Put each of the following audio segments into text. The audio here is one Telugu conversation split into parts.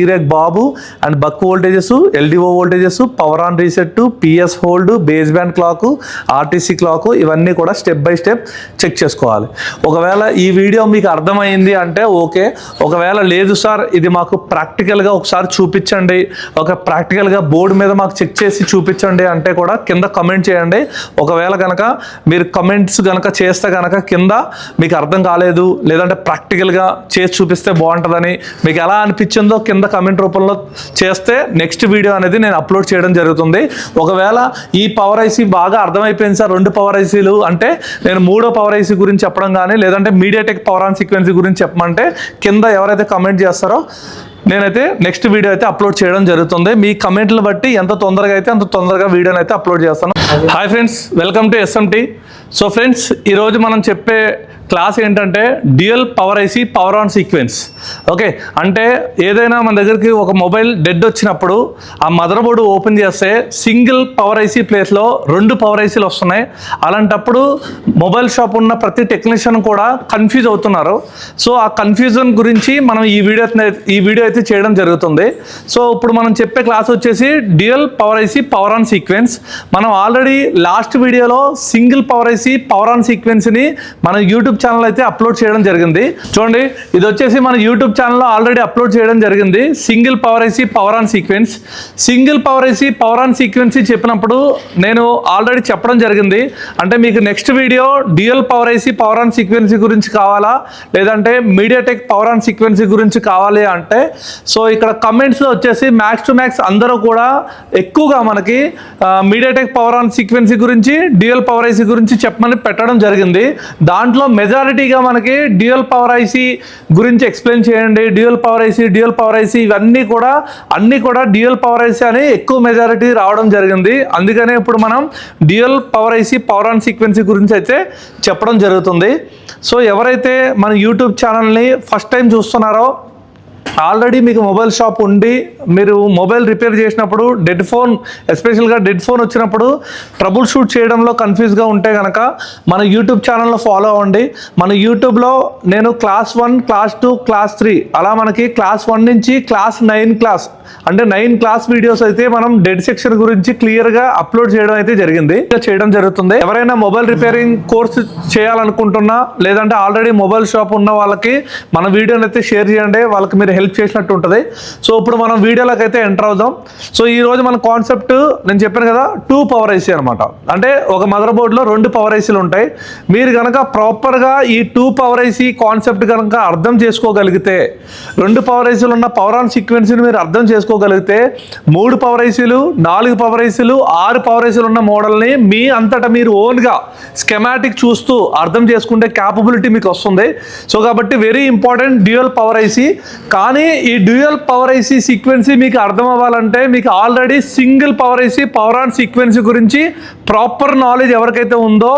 Direct BOB and buck voltages, LDO voltages, power on reset, PS hold, base band clock, RTC clock ఇవన్నీ కూడా స్టెప్ బై స్టెప్ చెక్ చేసుకోవాలి. ఒకవేళ ఈ వీడియో మీకు అర్థమైంది అంటే ఓకే, ఒకవేళ లేదు సార్ ఇది మాకు ప్రాక్టికల్గా ఒకసారి చూపించండి, ఒక ప్రాక్టికల్గా బోర్డు మీద మాకు చెక్ చేసి చూపించండి అంటే కూడా కింద కమెంట్ చేయండి. ఒకవేళ కనుక మీరు కమెంట్స్ కనుక చేస్తే కనుక కింద మీకు అర్థం కాలేదు లేదంటే ప్రాక్టికల్గా చేసి చూపిస్తే బాగుంటుందని మీకు ఎలా అనిపించిందో కింద కమెంట్ రూపంలో చేస్తే నెక్స్ట్ వీడియో అనేది నేను అప్లోడ్ చేయడం జరుగుతుంది. ఒకవేళ ఈ పవర్ ఐసీ బాగా అర్థమైపోయింది సార్ 2 పవర్ ఐసీలు అంటే నేను 3వ పవర్ ఐసీ గురించి చెప్పడం కానీ లేదంటే మీడియాటెక్ పవర్ ఆన్ సీక్వెన్సీ గురించి చెప్పమంటే కింద ఎవరైతే కమెంట్ చేస్తారో నేనైతే నెక్స్ట్ వీడియో అయితే అప్లోడ్ చేయడం జరుగుతుంది. మీ కమెంట్లు బట్టి ఎంత తొందరగా అయితే అంత తొందరగా వీడియోని అయితే అప్లోడ్ చేస్తాను. Hi friends, welcome to SMT. So friends, ఈరోజు మనం చెప్పే క్లాస్ ఏంటంటే dual power IC power on sequence. Okay, అంటే ఏదైనా మన దగ్గరికి ఒక మొబైల్ డెడ్ వచ్చినప్పుడు ఆ మదర్ బోర్డు ఓపెన్ చేస్తే సింగిల్ పవర్ ఐసీ ప్లేస్లో 2 పవర్ ఐసీలు వస్తున్నాయి. అలాంటప్పుడు మొబైల్ షాప్ ఉన్న ప్రతి టెక్నీషియన్ కూడా కన్ఫ్యూజ్ అవుతున్నారు. సో ఆ కన్ఫ్యూజన్ గురించి మనం ఈ వీడియో అయితే చేయడం జరుగుతుంది. సో ఇప్పుడు మనం చెప్పే క్లాస్ వచ్చేసి dual power IC power on sequence. మనం ఆల్రెడీ లాస్ట్ వీడియోలో single power IC power on సీక్వెన్స్ని మన యూట్యూబ్ ఛానల్ అయితే అప్లోడ్ చేయడం జరిగింది. చూడండి, ఇది వచ్చేసి మన యూట్యూబ్ ఛానల్లో ఆల్రెడీ అప్లోడ్ చేయడం జరిగింది. Single power IC power on sequence. Single power IC power on sequence చెప్పినప్పుడు నేను ఆల్రెడీ చెప్పడం జరిగింది. అంటే మీకు next video dual power IC power on sequence గురించి కావాలా లేదంటే మీడియాటెక్ పవర్ ఆన్ సీక్వెన్సీ గురించి కావాలి అంటే సో ఇక్కడ కమెంట్స్లో వచ్చేసి మ్యాక్స్ టు మ్యాక్స్ అందరూ కూడా ఎక్కువగా మనకి మీడియాటెక్ పవర్ ఆన్ సీక్వెన్సీ గురించి డ్యూయల్ పవర్ ఐసీ గురించి చెప్పమని పెట్టడం జరిగింది. దాంట్లో మెజారిటీగా మనకి డ్యూయల్ పవర్ ఐసీ గురించి ఎక్స్ప్లెయిన్ చేయండి, డ్యూయల్ పవర్ ఐసీ ఇవన్నీ కూడా డ్యూయల్ పవర్ ఐసీ అని ఎక్కువ మెజారిటీ రావడం జరిగింది. అందుకనే ఇప్పుడు మనం dual power IC power on sequence గురించి అయితే చెప్పడం జరుగుతుంది. సో ఎవరైతే మన యూట్యూబ్ ఛానల్ని ఫస్ట్ టైం చూస్తున్నారో ఆల్రెడీ మీకు మొబైల్ షాప్ ఉండి మీరు మొబైల్ రిపేర్ చేసినప్పుడు ఎస్పెషల్గా డెడ్ ఫోన్ వచ్చినప్పుడు ట్రబుల్ షూట్ చేయడంలో కన్ఫ్యూజ్గా ఉంటే కనుక మన యూట్యూబ్ ఛానల్లో ఫాలో అవ్వండి. మన యూట్యూబ్లో నేను క్లాస్ 1, క్లాస్ 2, క్లాస్ 3 అలా మనకి క్లాస్ 1 నుంచి క్లాస్ 9 క్లాస్ అంటే 9 క్లాస్ వీడియోస్ అయితే మనం డెడ్ సెక్షన్ గురించి క్లియర్గా అప్లోడ్ చేయడం జరుగుతుంది. ఎవరైనా మొబైల్ రిపేరింగ్ కోర్స్ చేయాలనుకుంటున్నా లేదంటే ఆల్రెడీ మొబైల్ షాప్ ఉన్న వాళ్ళకి మన వీడియోని అయితే షేర్ చేయండి, వాళ్ళకి మీరు హెల్ప్ చేసినట్టు ఉంటుంది. సో ఇప్పుడు మనం వీడియోలోకి అయితే ఎంటర్ అవుదాం. సో ఈరోజు మన కాన్సెప్ట్ నేను చెప్పాను కదా 2 పవర్ ఐసీ అనమాట. అంటే ఒక మదర్ బోర్డులో 2 పవర్ ఐసీలు ఉంటాయి. మీరు కనుక ప్రాపర్గా ఈ 2 పవర్ ఐసీ కాన్సెప్ట్ కనుక అర్థం చేసుకోగలిగితే 2 పవర్ ఐసీలు ఉన్న పవర్ ఆన్ సీక్వెన్స్ని మీరు అర్థం చేసుకోగలిగితే 3 పవర్ ఐసీలు, 4 పవర్ ఐసీలు, 6 పవర్ ఐసీలు ఉన్న మోడల్ని మీ అంతటా మీరు ఓన్గా స్కెమాటిక్ చూస్తూ అర్థం చేసుకుంటే క్యాపబిలిటీ మీకు వస్తుంది. సో కాబట్టి very important dual power IC. కానీ ఈ డ్యూయల్ పవర్ ఐసీ సీక్వెన్సీ మీకు అర్థం అవ్వాలంటే మీకు already single power IC power on sequence గురించి ప్రాపర్ నాలెడ్జ్ ఎవరికైతే ఉందో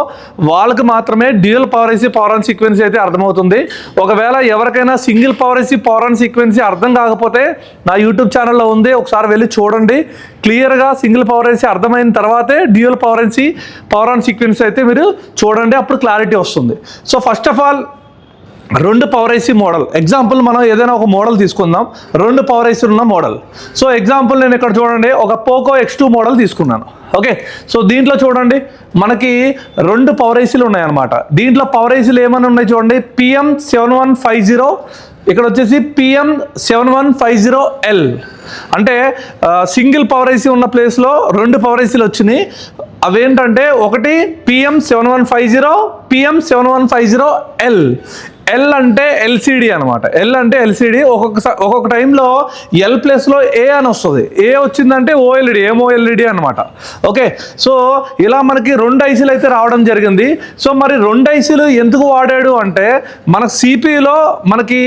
వాళ్ళకి మాత్రమే dual power IC power on sequence అయితే అర్థమవుతుంది. ఒకవేళ ఎవరికైనా single power IC power on sequence అర్థం కాకపోతే నా యూట్యూబ్ ఛానల్లో ఉంది, ఒకసారి వెళ్ళి చూడండి. క్లియర్గా సింగిల్ పవర్ ఐసీ అర్థమైన తర్వాతే dual power IC power on sequence అయితే మీరు చూడండి, అప్పుడు క్లారిటీ వస్తుంది. So first of all 2 power IC model example మనం ఏదైనా ఒక మోడల్ తీసుకుందాం. 2 పవర్ ఐసీ ఉన్న మోడల్. సో ఎగ్జాంపుల్ నేను ఇక్కడ చూడండి ఒక పోకో X2 మోడల్ తీసుకున్నాను. ఓకే, సో దీంట్లో చూడండి మనకి 2 పవర్ ఐసీలు ఉన్నాయన్నమాట. దీంట్లో పవర్ ఐసీలు ఏమైనా ఉన్నాయి చూడండి, PM7150, ఇక్కడ వచ్చేసి PM7150L. అంటే సింగిల్ పవర్ ఐసీ ఉన్న ప్లేస్లో 2 పవర్ ఐసీలు వచ్చినాయి. అవేంటంటే ఒకటి PM7150, PM7150L. ఎల్ అంటే ఎల్సిడి అనమాట. ఎల్ అంటే ఎల్సిడి. ఒక్కొక్క టైంలో ఎల్ ప్లస్లో ఏ అని వస్తుంది. ఏ వచ్చిందంటే ఓఎల్ఈడి, ఏమోఎల్ఈడి అనమాట. ఓకే, సో ఇలా మనకి 2 ఐసీలు అయితే రావడం జరిగింది. సో మరి 2 ఐసీలు ఎందుకు వాడాడు అంటే మన సిపియులో మనకి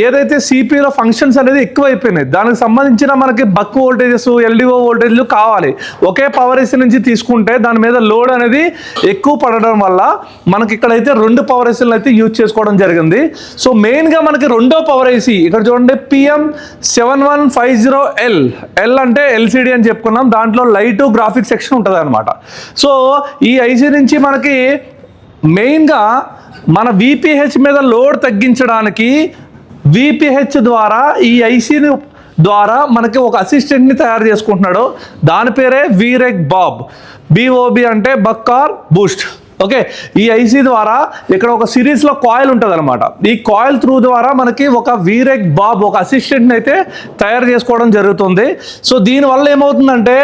ఏదైతే సిపియులో ఫంక్షన్స్ అనేది ఎక్కువైపోయినాయి, దానికి సంబంధించిన మనకి బక్ వోల్టేజెస్, ఎల్డిఓ వోల్టేజ్లు కావాలి. ఒకే పవర్ ఐసీ నుంచి తీసుకుంటే దాని మీద లోడ్ అనేది ఎక్కువ పడడం వల్ల మనకి ఇక్కడైతే 2 పవర్ ఐసీలను అయితే యూజ్ చేసుకోవడం జరిగింది. సో మెయిన్ గా మనకి 2వ పవర్ ఐసీ ఇక్కడ చూడండి PM7150L. ఎల్ అంటే ఎల్సిడి అని చెప్పుకున్నాం. దాంట్లో లైట్ గ్రాఫిక్ సెక్షన్ ఉంటుంది అనమాట. సో ఈ ఐసీ నుంచి మనకి మెయిన్ గా మన VPH మీద లోడ్ తగ్గించడానికి VPH ద్వారా ఈ ఐసీని ద్వారా మనకి ఒక అసిస్టెంట్ని తయారు చేసుకుంటున్నాడు. దాని పేరే వీరెక్ బాబ్. BOB అంటే బక్ ఆర్ బూస్ట్. ఓకే, ఈ ఐసీ ద్వారా ఇక్కడ ఒక సిరీస్లో కాయిల్ ఉంటుంది అనమాట. ఈ కాయిల్ త్రూ ద్వారా మనకి ఒక వీరెక్ బాబ్ ఒక అసిస్టెంట్ని అయితే తయారు చేసుకోవడం జరుగుతుంది. సో దీనివల్ల ఏమవుతుందంటే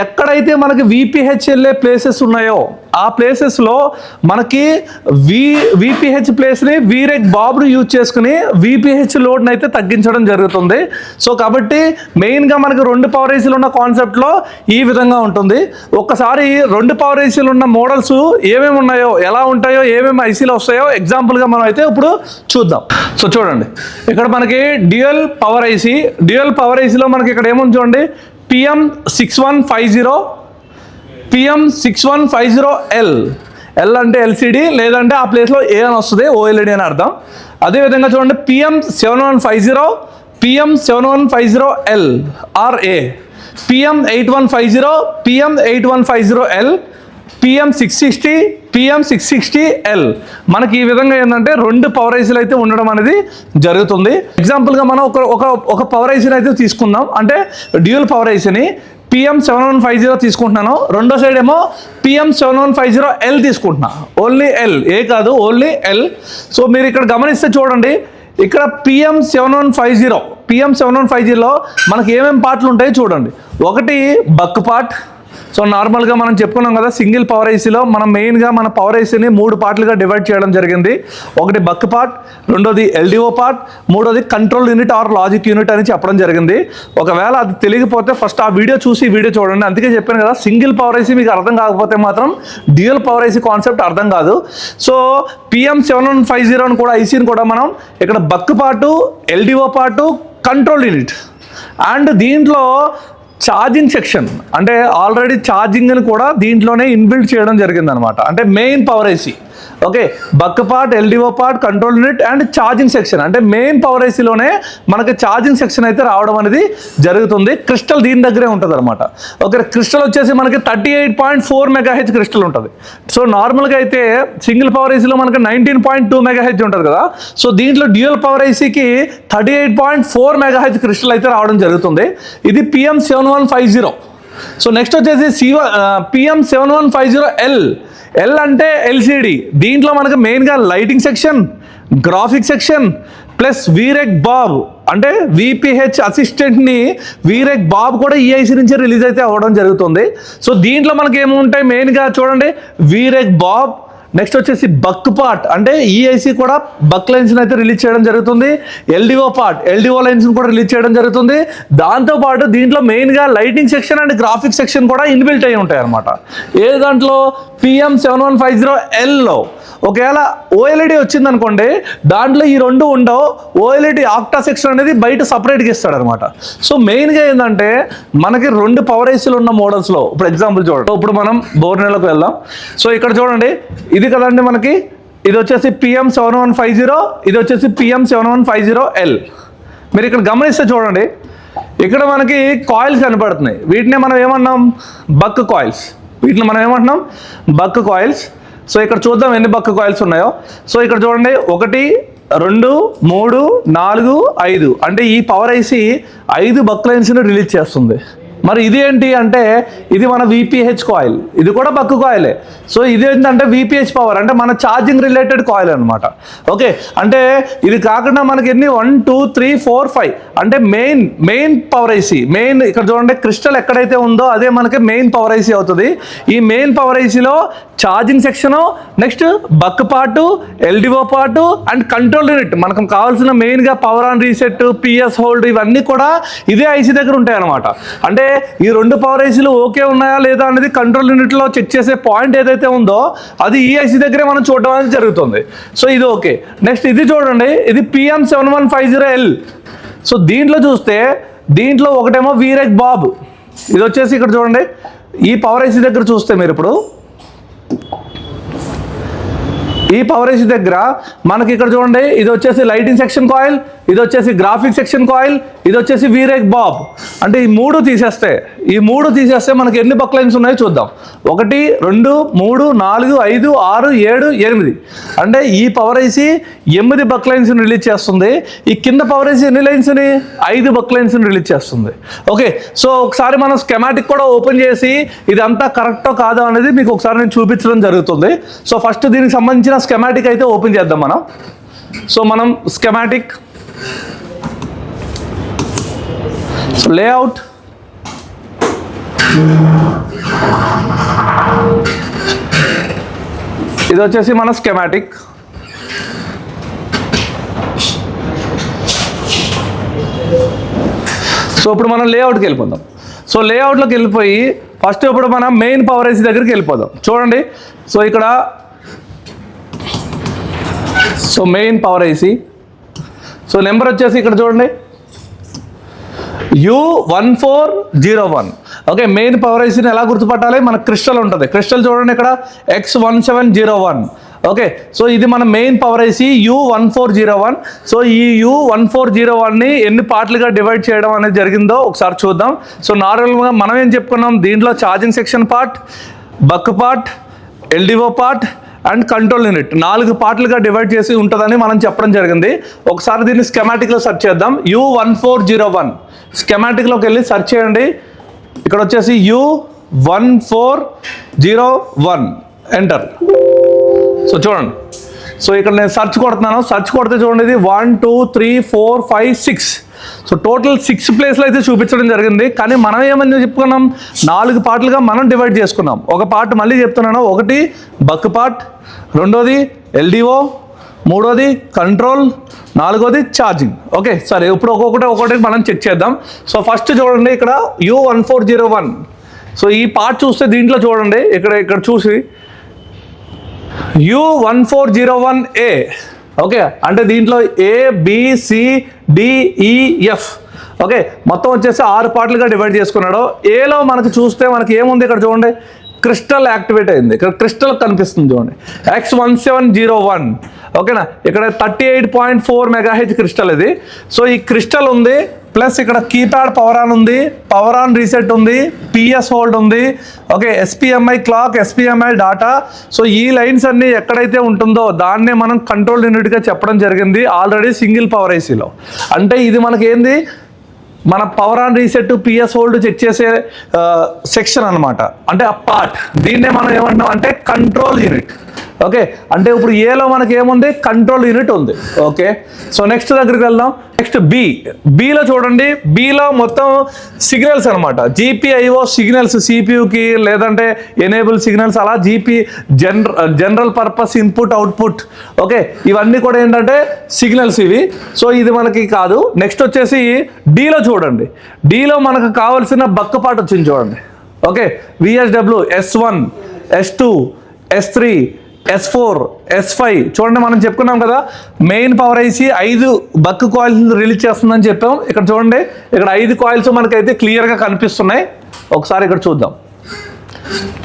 ఎక్కడైతే మనకి VPH వెళ్ళే ప్లేసెస్ ఉన్నాయో ఆ ప్లేసెస్లో మనకి VPH ప్లేస్ని వీరెక్ బాబ్ను యూజ్ చేసుకుని VPH లోడ్ని అయితే తగ్గించడం జరుగుతుంది. సో కాబట్టి మెయిన్గా మనకి 2 పవర్ ఐసీలు ఉన్న కాన్సెప్ట్లో ఈ విధంగా ఉంటుంది. ఒక్కసారి 2 పవర్ ఐసీలు ఉన్న మోడల్స్ ఏమేమి ఉన్నాయో, ఎలా ఉంటాయో, ఏమేమి ఐసీలు వస్తాయో ఎగ్జాంపుల్గా మనం అయితే ఇప్పుడు చూద్దాం. సో చూడండి, ఇక్కడ మనకి dual power IC. Dual power ఐసీలో మనకి ఇక్కడ ఏముంది చూడండి, PM6150, PM6150L. L అంటే LCD, లేదంటే ఆ ప్లేస్లో ఏ అని వస్తుంది, OLED అని అర్థం. అదేవిధంగా చూడండి PM7150, PM7150L or A, PM8150, PM8150L, PM660, PM660L. మనకి ఈ విధంగా ఏంటంటే 2 పవర్ ఐసీలు అయితే ఉండడం అనేది జరుగుతుంది. ఎగ్జాంపుల్గా మనం ఒక పవర్ ఐసీని అయితే తీసుకుందాం. అంటే డ్యూయల్ పవర్ ఐసీని PM7150 తీసుకుంటున్నాను, రెండో సైడ్ ఏమో PM7150L తీసుకుంటున్నా. ఓన్లీ L, ఏ కాదు, ఓన్లీ L. సో మీరు ఇక్కడ గమనిస్తే చూడండి, ఇక్కడ PM7150లో మనకి ఏమేమి పార్ట్లు ఉంటాయో చూడండి. ఒకటి బక్ పార్ట్. సో నార్మల్గా మనం చెప్పుకున్నాం కదా, సింగిల్ పవర్ ఐసీలో మనం మెయిన్గా మన పవర్ ఐసీని 3 పార్ట్లుగా డివైడ్ చేయడం జరిగింది. ఒకటి బక్ పార్ట్, రెండోది LDO పార్ట్, మూడోది control unit or logic unit అని చెప్పడం జరిగింది. ఒకవేళ అది తెలియకపోతే ఫస్ట్ ఆ వీడియో చూసి ఈ వీడియో చూడండి. అందుకే చెప్పాను కదా, సింగిల్ పవర్ ఐసీ మీకు అర్థం కాకపోతే మాత్రం డ్యూయల్ పవర్ ఐసీ కాన్సెప్ట్ అర్థం కాదు. సో PM7150 కూడా ఐసీని కూడా మనం ఇక్కడ buck part, LDO part, control unit and దీంట్లో ఛార్జింగ్ సెక్షన్, అంటే ఆల్రెడీ ఛార్జింగ్ని కూడా దీంట్లోనే ఇన్బిల్డ్ చేయడం జరిగింది అనమాట. అంటే main power IC. Okay, buck part, LDO part, control unit and charging section, అంటే మెయిన్ పవర్ ఐసీలోనే మనకి ఛార్జింగ్ సెక్షన్ అయితే రావడం అనేది జరుగుతుంది. క్రిస్టల్ దీని దగ్గరే ఉంటుంది అనమాట. ఓకే, క్రిస్టల్ వచ్చేసి మనకి 38.4 MHz క్రిస్టల్ ఉంటుంది. సో నార్మల్గా అయితే సింగిల్ పవర్ ఐసీలో మనకి 19.2 MHz ఉంటుంది కదా. సో దీంట్లో డ్యూయల్ పవర్ ఐసీకి 38.4 MHz క్రిస్టల్ అయితే రావడం జరుగుతుంది. ఇది PM7150. సో నెక్స్ట్ వచ్చేసి PM7150L. L అంటే LCD. దీంట్లో మనకు మెయిన్గా lighting section, graphic section plus VREG BOB అంటే VPH అసిస్టెంట్ని వీరెక్ బాబ్ కూడా ఈ ఐసీ నుంచి రిలీజ్ అయితే అవ్వడం జరుగుతుంది. సో దీంట్లో మనకి ఏముంటాయి మెయిన్గా చూడండి, వీరెక్ బాబ్, నెక్స్ట్ వచ్చేసి బక్ పార్ట్ అంటే ఈ ఐసీ కూడా బక్ లైన్స్ని అయితే రిలీజ్ చేయడం జరుగుతుంది. LDO పార్ట్, LDO లైన్స్ని కూడా రిలీజ్ చేయడం జరుగుతుంది. దాంతోపాటు దీంట్లో మెయిన్గా lighting section and graphic section కూడా ఇన్బిల్ట్ అయి ఉంటాయి అనమాట. ఏ దాంట్లో PM7150Lలో ఒకవేళ OLED వచ్చిందనుకోండి, దాంట్లో ఈ 2 ఉండవు. OLED ఆక్టా సెక్షన్ అనేది బయట సపరేట్గా ఇస్తాడు అనమాట. సో మెయిన్గా ఏంటంటే మనకి 2 పవర్ ఐసీలు ఉన్న మోడల్స్లో ఇప్పుడు ఎగ్జాంపుల్ చూడండి. ఇప్పుడు మనం బోర్నెల్లోకి వెళ్దాం. సో ఇక్కడ చూడండి, ఇది కదండి మనకి, ఇది వచ్చేసి PM7150, ఇది వచ్చేసి PM7150L. మీరు ఇక్కడ గమనిస్తే చూడండి, ఇక్కడ మనకి కాయిల్స్ కనపడుతున్నాయి. వీటినే మనం ఏమన్నాం, బక్ కాయిల్స్. వీటిని మనం ఏమంటున్నాం, బక్ కాయిల్స్. సో ఇక్కడ చూద్దాం ఎన్ని బక్ కాయిల్స్ ఉన్నాయో. సో ఇక్కడ చూడండి, 1, 2, 3, 4, 5 అంటే ఈ పవర్ ఐసీ 5 బక్ లైన్స్ని రిలీజ్ చేస్తుంది. మరి ఇది ఏంటి అంటే ఇది మన VPH కాయిల్, ఇది కూడా బక్ కాయిలే. సో ఇది ఏంటంటే VPH పవర్ అంటే మన ఛార్జింగ్ రిలేటెడ్ కాయిల్ అనమాట. ఓకే, అంటే ఇది కాకుండా మనకి ఎన్ని 1, 2, 3, 4, 5 అంటే మెయిన్ పవర్ ఐసీ. మెయిన్ ఇక్కడ చూడండి, క్రిస్టల్ ఎక్కడైతే ఉందో అదే మనకి మెయిన్ పవర్ ఐసీ అవుతుంది. ఈ మెయిన్ పవర్ ఐసీలో charging section, next buck part, LDO part and control unit, మనకు కావాల్సిన మెయిన్గా power on reset, PS hold ఇవన్నీ కూడా ఇదే ఐసీ దగ్గర ఉంటాయి అనమాట. అంటే ఈ 2 పవర్ ఐసీలు ఓకే ఉన్నాయా లేదా అనేది కంట్రోల్ యూనిట్లో చెక్ చేసే పాయింట్ ఏదైతే ఉందో అది ఈ ఐసీ దగ్గరే మనం చూడడం అనేది జరుగుతుంది. సో ఇది ఓకే. నెక్స్ట్ ఇది చూడండి, ఇది PM7150L. సో దీంట్లో చూస్తే దీంట్లో ఒకటేమో వీరెక్ బాబ్, ఇది వచ్చేసి ఇక్కడ చూడండి ఈ పవర్ ఐసీ దగ్గర చూస్తే మీరు ఇప్పుడు ఈ పవర్ ఐసీ దగ్గర మనకి ఇక్కడ చూడండి, ఇది వచ్చేసి లైటింగ్ సెక్షన్ కాయిల్, ఇది వచ్చేసి గ్రాఫిక్ సెక్షన్ కాయిల్, ఇది వచ్చేసి వీరెక్ బాబ్. అంటే ఈ మూడు తీసేస్తే మనకి ఎన్ని బక్ లైన్స్ ఉన్నాయో చూద్దాం. 1 2 3 4 5 6 7 8. అంటే ఈ power IC 8 buck lines release చేస్తుంది. ఈ కింద పవర్ ఐసి ఎన్ని లైన్స్ని 5 బక్ లైన్స్ రిలీజ్ చేస్తుంది. ఓకే, సో ఒకసారి మనం స్కెమాటిక్ కూడా ఓపెన్ చేసి ఇదంతా కరెక్టో కాదో అనేది మీకు ఒకసారి నేను చూపించడం జరుగుతుంది. సో ఫస్ట్ దీనికి సంబంధించిన స్కెమాటిక్ అయితే ఓపెన్ చేద్దాం మనం. సో మనం స్కెమాటిక్ లేఅవుట్, ఇది వచ్చేసి మన స్కెమాటిక్. సో ఇప్పుడు మనం లేఅవుట్కి వెళ్ళిపోదాం. సో లేఅవుట్లోకి వెళ్ళిపోయి ఫస్ట్ ఇప్పుడు మనం మెయిన్ పవర్ ఐసి దగ్గరికి వెళ్ళిపోదాం. చూడండి, సో ఇక్కడ so main power IC, so number వచ్చేసి ఇక్కడ చూడండి U1401. ఓకే, మెయిన్ పవర్ ఐసీని ఎలా గుర్తుపట్టాలి? మన క్రిస్టల్ ఉంటుంది. క్రిస్టల్ చూడండి ఇక్కడ X1701. ఓకే, సో ఇది మన main power IC U1401. So ఈ U1401ని ఎన్ని పార్ట్లుగా డివైడ్ చేయడం అనేది జరిగిందో ఒకసారి చూద్దాం. సో నార్మల్గా మనం ఏం చెప్పుకున్నాం, దీంట్లో charging section part, buck part, LDO part and control unit 4 పార్ట్లుగా డివైడ్ చేసి ఉంటుందని మనం చెప్పడం జరిగింది. ఒకసారి దీన్ని స్కెమాటిక్లో సెర్చ్ చేద్దాం. U1401 స్కెమాటిక్లోకి వెళ్ళి సెర్చ్ చేయండి. ఇక్కడ వచ్చేసి U1401 ఎంటర్. సో చూడండి, సో ఇక్కడ నేను సెర్చ్ కొడుతున్నాను. సెర్చ్ కొడితే చూడండి, ఇది 1 2 3 4 5 6. సో టోటల్ 6 ప్లేస్లు అయితే చూపించడం జరిగింది. కానీ మనం ఏమని చెప్పుకున్నాం, 4 పార్ట్లుగా మనం డివైడ్ చేసుకున్నాం. ఒక పార్ట్ మళ్ళీ చెప్తున్నాను, 1 బక్ పార్ట్, 2ది ఎల్డిఓ, 3ది కంట్రోల్, 4ది ఛార్జింగ్. ఓకే, సరే ఇప్పుడు ఒక్కొక్కటి మనం చెక్ చేద్దాం. సో ఫస్ట్ చూడండి ఇక్కడ U1401. సో ఈ పార్ట్ చూస్తే దీంట్లో చూడండి, ఇక్కడ చూసి U1401A. ఓకే, అంటే దీంట్లో ABCDEF. ఓకే, మొత్తం వచ్చేసి 6 పార్ట్లుగా డివైడ్ చేసుకున్నాడు. ఏలో మనకు చూస్తే మనకి ఏముంది ఇక్కడ చూడండి, క్రిస్టల్ యాక్టివేట్ అయింది. ఇక్కడ క్రిస్టల్ కనిపిస్తుంది చూడండి, X1701. ఓకేనా, ఇక్కడ 38.4 MHz క్రిస్టల్ ఇది. సో ఈ క్రిస్టల్ ఉంది, ప్లస్ ఇక్కడ కీప్యాడ్ పవర్ ఆన్ ఉంది, పవర్ ఆన్ రీసెట్ ఉంది, పిఎస్ హోల్డ్ ఉంది. Okay, SPMI clock, SPMI data. So ఈ లైన్స్ అన్ని ఎక్కడైతే ఉంటుందో దాన్నే మనం కంట్రోల్ యూనిట్గా చెప్పడం జరిగింది ఆల్రెడీ సింగిల్ పవర్ ఐసీలో. అంటే ఇది మనకి ఏంది, మన power on reset, PS hold check చేసే సెక్షన్ అనమాట. అంటే ఆ పార్ట్, దీన్నే మనం ఏమంటాం అంటే కంట్రోల్ యూనిట్. ఓకే, అంటే ఇప్పుడు ఏలో మనకి ఏముంది, కంట్రోల్ యూనిట్ ఉంది. ఓకే, సో నెక్స్ట్ దగ్గరికి వెళ్దాం. నెక్స్ట్ బిలో చూడండి, బిలో మొత్తం సిగ్నల్స్ అనమాట. GPIO సిగ్నల్స్, CPUకి లేదంటే ఎనేబుల్ సిగ్నల్స్, అలా general purpose input output. Okay, ఇవన్నీ కూడా ఏంటంటే సిగ్నల్స్ ఇవి. సో ఇది మనకి కాదు. నెక్స్ట్ వచ్చేసి డీలో చూడండి, డీలో మనకు కావాల్సిన బక్ పార్ట్ వచ్చింది చూడండి. Okay, VSW S1 S2 S3 S4 S5. చూడండి, మనం చెప్పుకున్నాం కదా మెయిన్ పవర్ ఐసి 5 బక్ కాయిల్స్ రిలీజ్ చేస్తుందని చెప్పాం. ఇక్కడ చూడండి, ఇక్కడ 5 కాయిల్స్ మనకైతే క్లియర్గా కనిపిస్తున్నాయి. ఒకసారి ఇక్కడ చూద్దాం.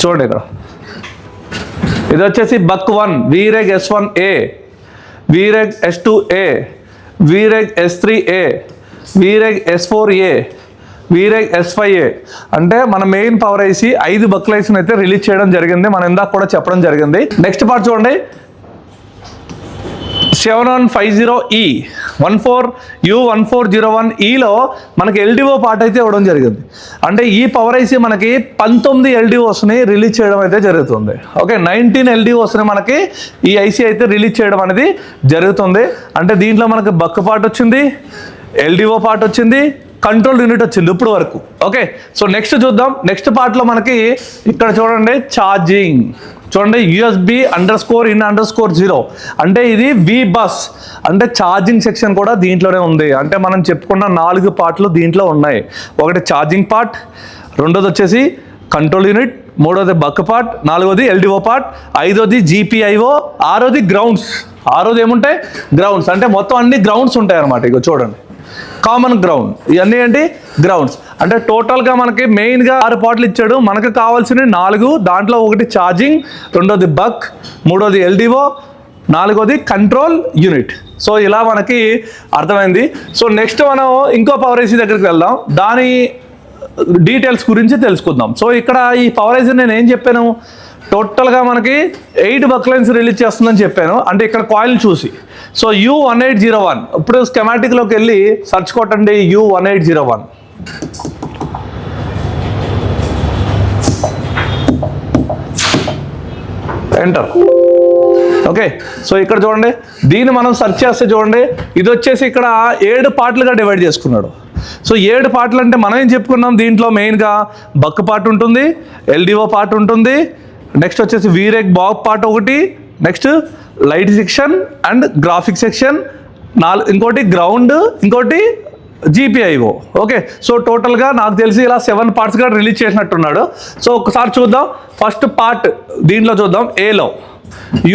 చూడండి, ఇక్కడ ఇది వచ్చేసి బక్ 1 VREG S1A, VREG S2A, VREG S3A, VREG S4A, VREG S5A. అంటే మన మెయిన్ పవర్ ఐసి 5 బక్ లైన్స్ అయితే రిలీజ్ చేయడం జరిగింది. మనం ఇందాక కూడా చెప్పడం జరిగింది. నెక్స్ట్ పార్ట్ చూడండి, 7150E 14U1401Eలో మనకి LDO పార్ట్ అయితే ఇవ్వడం జరిగింది. అంటే ఈ పవర్ ఐసి మనకి 19 LDOస్ని రిలీజ్ చేయడం అయితే జరుగుతుంది. ఓకే, 19 LDOస్ని మనకి ఈ ఐసి అయితే రిలీజ్ చేయడం అనేది జరుగుతుంది. అంటే దీంట్లో మనకి బక్ పార్ట్ వచ్చింది, LDO పార్ట్ వచ్చింది, కంట్రోల్ యూనిట్ వచ్చింది ఇప్పుడు వరకు. ఓకే, సో నెక్స్ట్ చూద్దాం. నెక్స్ట్ పార్ట్లో మనకి ఇక్కడ చూడండి ఛార్జింగ్. చూడండి, USB_in_0. అంటే ఇది V బస్, అంటే ఛార్జింగ్ సెక్షన్ కూడా దీంట్లోనే ఉంది. అంటే మనం చెప్పుకున్న 4 పార్ట్లు దీంట్లో ఉన్నాయి. ఒకటి ఛార్జింగ్ పార్ట్, రెండోది వచ్చేసి కంట్రోల్ యూనిట్, మూడోది బక్ పార్ట్, నాలుగోది LDO పార్ట్, ఐదోది GPIO, ఆరోది గ్రౌండ్స్. ఆరోది ఏముంటాయి, గ్రౌండ్స్. అంటే మొత్తం అన్ని గ్రౌండ్స్ ఉంటాయి అన్నమాట. ఇక చూడండి, కామన్ గ్రౌండ్, ఇవన్నీ ఏంటి గ్రౌండ్స్. అంటే టోటల్గా మనకి మెయిన్గా 6 పార్ట్లు ఇచ్చాడు. మనకు కావాల్సినవి 4. దాంట్లో ఒకటి ఛార్జింగ్, రెండోది బక్, మూడోది LDO, నాలుగోది కంట్రోల్ యూనిట్. సో ఇలా మనకి అర్థమైంది. సో నెక్స్ట్ మనం ఇంకో పవర్ ఐసి దగ్గరికి వెళ్దాం. దాని డీటెయిల్స్ గురించి తెలుసుకుందాం. సో ఇక్కడ ఈ పవర్ ఐసీ నేను ఏం చెప్పాను, టోటల్గా మనకి 8 బక్ లైన్స్ రిలీజ్ చేస్తుందని చెప్పాను. అంటే ఇక్కడ కాయిల్ చూసి సో U1801 ఇప్పుడు స్కెమాటిక్లోకి వెళ్ళి సర్చ్ కొట్టండి U1801. ఎంటర్. ఓకే, సో ఇక్కడ చూడండి, దీన్ని మనం సెర్చ్ చేస్తే చూడండి, ఇది వచ్చేసి ఇక్కడ 7 పార్ట్లుగా డివైడ్ చేసుకున్నాడు. సో 7 పార్ట్లు అంటే మనం ఏం చెప్పుకున్నాం, దీంట్లో మెయిన్గా బక్ పార్ట్ ఉంటుంది, ఎల్డిఓ పార్ట్ ఉంటుంది, నెక్స్ట్ వచ్చేసి వీరెక్ బాబ్ పార్ట్ ఒకటి, next light section and graphic section, ఇంకోటి గ్రౌండ్, ఇంకోటి GPIO. ఓకే, సో టోటల్గా నాకు తెలిసి ఇలా 7 పార్ట్స్గా రిలీజ్ చేసినట్టున్నాడు. సో ఒకసారి చూద్దాం. ఫస్ట్ పార్ట్ దీంట్లో చూద్దాం, ఏలో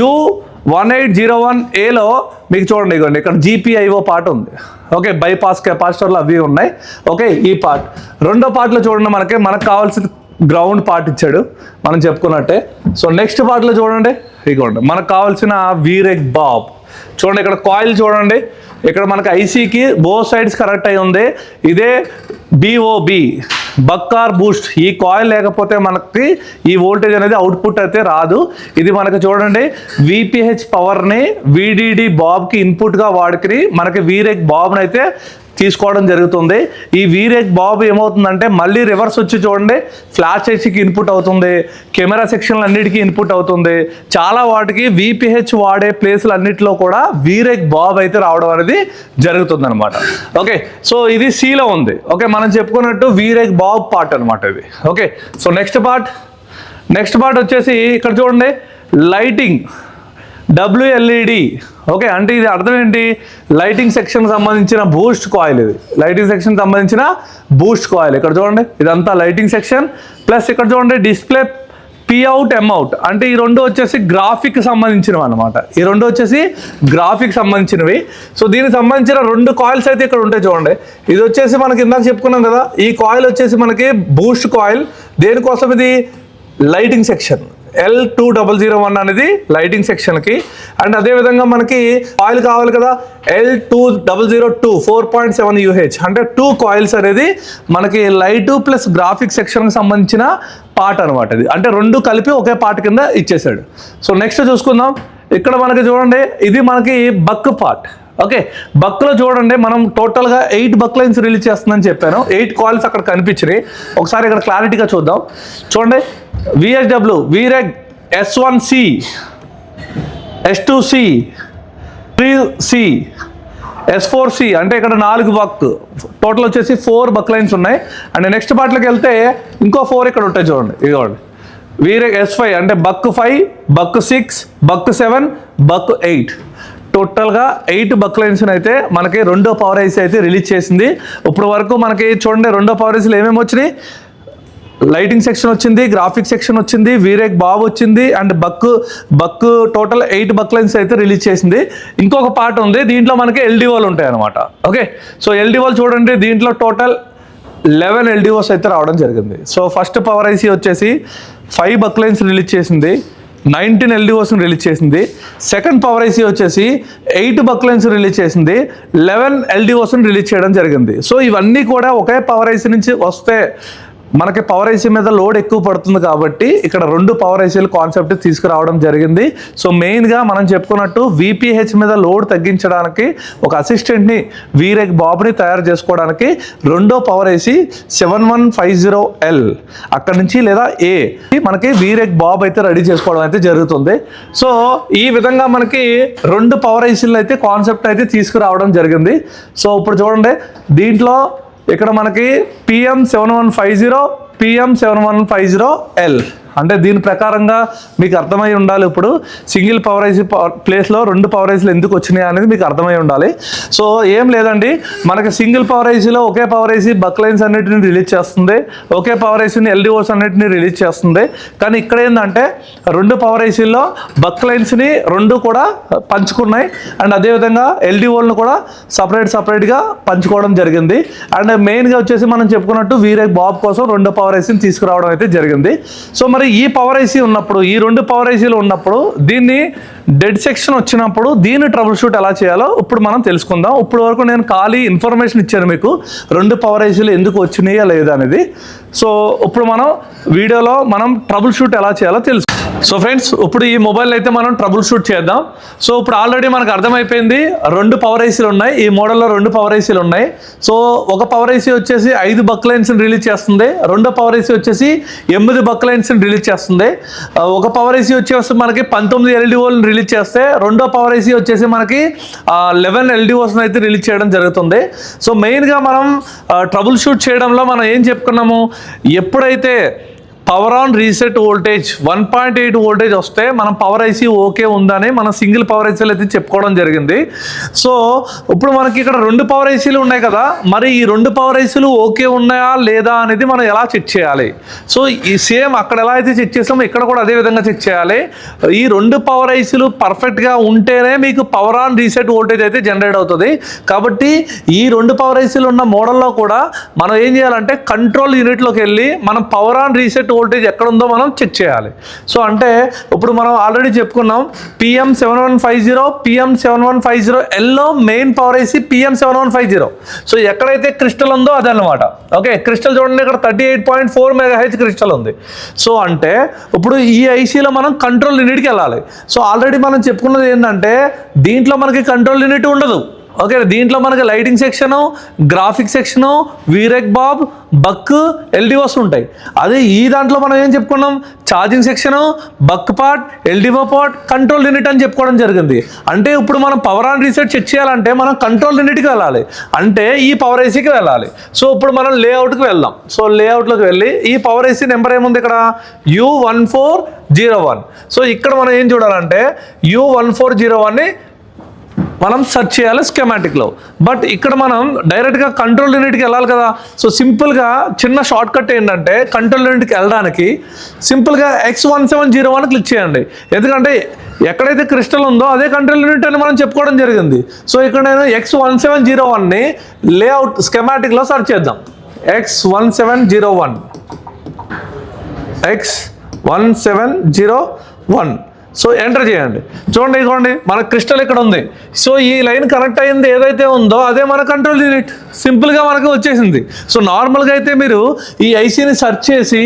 U1801Aలో మీకు చూడండి, ఇవ్వండి ఇక్కడ GPIO పార్ట్ ఉంది. ఓకే, బైపాస్ కెపాసిటర్లు అవి ఉన్నాయి. ఓకే, ఈ పార్ట్. రెండో పార్ట్లో చూడండి, మనకు కావాల్సిన గ్రౌండ్ పార్ట్ ఇచ్చాడు మనం చెప్పుకున్నట్టే. సో నెక్స్ట్ పార్ట్లో చూడండి, ఇదిగోండి మనకు కావాల్సిన వీరెక్ బాబ్. చూడండి ఇక్కడ కాయిల్ చూడండి, ఇక్కడ మనకి ఐసీకి బోత్ సైడ్స్ కరెక్ట్ అయి ఉంది. ఇదే BOB బక్కార్ బూస్ట్. ఈ కాయిల్ లేకపోతే మనకి ఈ వోల్టేజ్ అనేది అవుట్పుట్ అయితే రాదు. ఇది మనకి చూడండి VPH పవర్ని VDD బాబ్కి ఇన్పుట్గా వాడుకుని మనకి వీరెక్ బాబ్ని అయితే తీసుకోవడం జరుగుతుంది. ఈ వీరెక్ బాబ్ ఏమవుతుందంటే మళ్ళీ రివర్స్ వచ్చి చూడండి, ఫ్లాష్ ఐసీకి ఇన్పుట్ అవుతుంది, కెమెరా సెక్షన్లు అన్నిటికీ ఇన్పుట్ అవుతుంది. చాలా వాటికి VPH వాడే ప్లేసులు అన్నిటిలో కూడా వీరెక్ బాబ్ అయితే రావడం అనేది జరుగుతుంది అనమాట. ఓకే, సో ఇది Cలో ఉంది. ఓకే, మనం చెప్పుకున్నట్టు వీరెక్ బాబ్ పార్ట్ అనమాట ఇది. ఓకే, సో నెక్స్ట్ పార్ట్ వచ్చేసి ఇక్కడ చూడండి, లైటింగ్ WLED. ఓకే, అంటే ఇది అర్థం ఏంటి, లైటింగ్ సెక్షన్ సంబంధించిన బూస్ట్ కాయిల్. ఇది లైటింగ్ సెక్షన్ సంబంధించిన బూస్ట్ కాయిల్. ఇక్కడ చూడండి, ఇదంతా లైటింగ్ సెక్షన్. ప్లస్ ఇక్కడ చూడండి డిస్ప్లే Pout Mout. అంటే ఈ రెండు వచ్చేసి గ్రాఫిక్ సంబంధించినవి అనమాట. ఈ రెండు వచ్చేసి గ్రాఫిక్ సంబంధించినవి. సో దీనికి సంబంధించిన 2 కాయిల్స్ అయితే ఇక్కడ ఉంటాయి చూడండి. ఇది వచ్చేసి మనకి ఇందాక చెప్పుకున్నాం కదా, ఈ కాయిల్ వచ్చేసి మనకి బూస్ట్ కాయిల్. దేనికోసం ఇది, లైటింగ్ సెక్షన్. L2001 అనేది లైటింగ్ సెక్షన్కి. అండ్ అదేవిధంగా మనకి కాయిల్ కావాలి కదా, L2002 4.7 UH. అంటే 2 కాయిల్స్ అనేది మనకి లైట్ ప్లస్ గ్రాఫిక్ సెక్షన్కి సంబంధించిన పార్ట్ అనమాట. ఇది అంటే 2 కలిపి ఒకే పార్ట్ కింద ఇచ్చేసాడు. సో నెక్స్ట్ చూసుకుందాం. ఇక్కడ మనకి చూడండి, ఇది మనకి బక్ పార్ట్. ఓకే, బక్లో చూడండి, మనం టోటల్గా 8 బక్ లైన్స్ రిలీజ్ చేస్తుందని చెప్పాను. 8 కాయిల్స్ అక్కడ కనిపించినాయి. ఒకసారి ఇక్కడ క్లారిటీగా చూద్దాం. చూడండి, VSW వీరెక్ S1C, S2C, 3C, S4C. అంటే ఇక్కడ 4 బక్, టోటల్ వచ్చేసి 4 బక్ లైన్స్ ఉన్నాయి. అండ్ నెక్స్ట్ పార్ట్లోకి వెళ్తే ఇంకో 4 ఇక్కడ ఉంటాయి చూడండి. ఇదిగోండి వీరెక్ S5 అంటే బక్ 5, బక్ 6, బక్ 7, బక్ 8. టోటల్గా 8 బక్ లైన్స్ అయితే మనకి రెండో పవర్ ఐసీ అయితే రిలీజ్ చేసింది. ఇప్పుడు వరకు మనకి చూడండి, రెండో పవర్ ఐసీలు ఏమేమి వచ్చినాయి, లైటింగ్ సెక్షన్ వచ్చింది, గ్రాఫిక్ సెక్షన్ వచ్చింది, వీరెక్ బాబ్ వచ్చింది, and buck total 8 buck lines అయితే రిలీజ్ చేసింది. ఇంకొక పార్ట్ ఉంది, దీంట్లో మనకి LDOలు ఉంటాయి అనమాట. ఓకే, సో LDOలు చూడండి, దీంట్లో టోటల్ 11 LDOస్ అయితే రావడం జరిగింది. సో ఫస్ట్ పవర్ ఐసీ వచ్చేసి 5 బక్ లైన్స్ రిలీజ్ చేసింది, 19 LDOస్ని రిలీజ్ చేసింది. సెకండ్ పవర్ ఐసీ వచ్చేసి 8 బక్ లైన్స్ రిలీజ్ చేసింది, 11 LDOస్ని రిలీజ్ చేయడం జరిగింది. సో ఇవన్నీ కూడా ఒకే పవర్ ఐసీ నుంచి వస్తే మనకి పవర్ ఐసీ మీద లోడ్ ఎక్కువ పడుతుంది కాబట్టి ఇక్కడ 2 పవర్ ఐసీల కాన్సెప్ట్ తీసుకురావడం జరిగింది. సో మెయిన్గా మనం చెప్పుకున్నట్టు VPH మీద లోడ్ తగ్గించడానికి ఒక అసిస్టెంట్ని వీరెక్ బాబ్ని తయారు చేసుకోవడానికి రెండో పవర్ ఐసీ 7150L అక్కడ నుంచి లేదా A మనకి వీరెక్ బాబ్ అయితే రెడీ చేసుకోవడం అయితే జరుగుతుంది. సో ఈ విధంగా మనకి 2 పవర్ ఐసీలు అయితే కాన్సెప్ట్ అయితే తీసుకురావడం జరిగింది. సో ఇప్పుడు చూడండి, దీంట్లో ఇక్కడ మనకి PM7150, PM7150L. అంటే దీని ప్రకారంగా మీకు అర్థమై ఉండాలి, ఇప్పుడు సింగిల్ పవర్ ఐసీ ప్లేస్లో 2 పవర్ ఐసీలు ఎందుకు వచ్చినాయి అనేది మీకు అర్థమై ఉండాలి. సో ఏం లేదండి, మనకి సింగిల్ పవర్ ఐసీలో ఒకే పవర్ ఐసీ బక్ లైన్స్ అన్నిటిని రిలీజ్ చేస్తుంది, ఒకే పవర్ ఐసీని LDOస్ అన్నిటిని రిలీజ్ చేస్తుంది. కానీ ఇక్కడ ఏంటంటే 2 పవర్ ఐసీల్లో బక్ లైన్స్ని 2 కూడా పంచుకున్నాయి. అండ్ అదేవిధంగా LDOలను కూడా సపరేట్గా పంచుకోవడం జరిగింది. అండ్ మెయిన్గా వచ్చేసి మనం చెప్పుకున్నట్టు వీరెక్ బాబ్ కోసం 2 పవర్ ఐసీని తీసుకురావడం అయితే జరిగింది. సో మరి మరి ఈ పవర్ ఐసీ ఉన్నప్పుడు, ఈ 2 పవర్ ఐసీలు ఉన్నప్పుడు దీన్ని డెడ్ సెక్షన్ వచ్చినప్పుడు దీన్ని ట్రబుల్ షూట్ ఎలా చేయాలో ఇప్పుడు మనం తెలుసుకుందాం. ఇప్పుడు వరకు నేను ఖాళీ ఇన్ఫర్మేషన్ ఇచ్చాను మీకు 2 పవర్ ఐసీలు ఎందుకు వచ్చినాయా లేదా అనేది. సో ఇప్పుడు మనం వీడియోలో మనం ట్రబుల్ షూట్ ఎలా చేయాలో తెలుసు. సో ఫ్రెండ్స్, ఇప్పుడు ఈ మొబైల్ అయితే మనం ట్రబుల్ షూట్ చేద్దాం. సో ఇప్పుడు ఆల్రెడీ మనకు అర్థమైపోయింది 2 పవర్ ఐసీలు ఉన్నాయి. ఈ మోడల్లో 2 పవర్ ఐసీలు ఉన్నాయి. సో ఒక పవర్ ఐసీ వచ్చేసి 5 బక్ లైన్స్ని రిలీజ్ చేస్తుంది. రెండో పవర్ ఐసీ వచ్చేసి 8 బక్ లైన్స్ని రిలీజ్ చేస్తుంది. ఒక పవర్ ఐసీ వచ్చేసి మనకి 19 ఎల్డిఓలను రిలీజ్ చేస్తే రెండో పవర్ ఐసీ వచ్చేసి మనకి 11 ఎల్డిఓస్ని అయితే రిలీజ్ చేయడం జరుగుతుంది. సో మెయిన్గా మనం ట్రబుల్ షూట్ చేయడంలో మనం ఏం చెప్పుకున్నాము, ఎప్పుడైతే power on reset voltage 1.8 voltage వస్తే మనం పవర్ ఐసీ ఓకే ఉందని మనం సింగిల్ పవర్ ఐసీలు అయితే చెప్పుకోవడం జరిగింది. సో ఇప్పుడు మనకి ఇక్కడ 2 పవర్ ఐసీలు ఉన్నాయి కదా, మరి ఈ 2 పవర్ ఐసీలు ఓకే ఉన్నాయా లేదా అనేది మనం ఎలా చెక్ చేయాలి. సో ఈ సేమ్ అక్కడ ఎలా అయితే చెక్ చేసామో ఇక్కడ కూడా అదే విధంగా చెక్ చేయాలి. ఈ 2 పవర్ ఐసీలు పర్ఫెక్ట్గా ఉంటేనే మీకు పవర్ ఆన్ రీసెట్ వోల్టేజ్ అయితే జనరేట్ అవుతుంది. కాబట్టి ఈ 2 పవర్ ఐసీలు ఉన్న మోడల్లో కూడా మనం ఏం చేయాలంటే కంట్రోల్ యూనిట్లోకి వెళ్ళి మనం పవర్ ఆన్ రీసెట్ వోల్టేజ్ ఎక్కడ ఉందో మనం చెక్ చేయాలి. సో అంటే ఇప్పుడు మనం ఆల్రెడీ చెప్పుకున్నాం PM7150, PM7150 yellow main power IC PM7150. సో ఎక్కడైతే క్రిస్టల్ ఉందో అదనమాట. ఓకే, క్రిస్టల్ చూడండి, ఇక్కడ 38.4 MHz క్రిస్టల్ ఉంది. సో అంటే ఇప్పుడు ఈ ఐసీలో మనం కంట్రోల్ యూనిట్కి వెళ్ళాలి. సో ఆల్రెడీ మనం చెప్పుకున్నది ఏంటంటే దీంట్లో మనకి కంట్రోల్ యూనిట్ ఉండదు. ఓకే, దీంట్లో మనకి lighting section, graphic section, VREG BOB, buck, LDOs ఉంటాయి. అదే ఈ దాంట్లో మనం ఏం చెప్పుకున్నాం, charging section, buck part, LDO part, control unit అని చెప్పుకోవడం జరిగింది. అంటే ఇప్పుడు మనం పవర్ ఆన్ రీసెట్ చెక్ చేయాలంటే మనం కంట్రోల్ యూనిట్కి వెళ్ళాలి, అంటే ఈ పవర్ ఐసీకి వెళ్ళాలి. సో ఇప్పుడు మనం లేఅవుట్కి వెళ్దాం. సో లేఅవుట్లోకి వెళ్ళి ఈ పవర్ ఐసీ నెంబర్ ఏముంది ఇక్కడ, U1401. సో ఇక్కడ మనం ఏం చూడాలంటే U1401ని మనం సెర్చ్ చేయాలి స్కెమాటిక్లో. బట్ ఇక్కడ మనం డైరెక్ట్గా కంట్రోల్ యూనిట్కి వెళ్ళాలి కదా. సో సింపుల్గా చిన్న షార్ట్ కట్ ఏంటంటే కంట్రోల్ యూనిట్కి వెళ్ళడానికి సింపుల్గా X1701 క్లిక్ చేయండి. ఎందుకంటే ఎక్కడైతే క్రిస్టల్ ఉందో అదే కంట్రోల్ యూనిట్ అని మనం చెప్పుకోవడం జరిగింది. సో ఇక్కడ నేను X1701ని లేఅవుట్ స్కెమాటిక్లో సెర్చ్ చేద్దాం. X1701 సో ఎంటర్ చేయండి. చూడండి, ఇదిగోండి మన క్రిస్టల్ ఇక్కడ ఉంది. సో ఈ లైన్ కనెక్ట్ అయింది ఏదైతే ఉందో అదే మన కంట్రోల్ యూనిట్. సింపుల్గా మనకు వచ్చేసింది. సో నార్మల్గా అయితే మీరు ఈ ఐసీని సెర్చ్ చేసి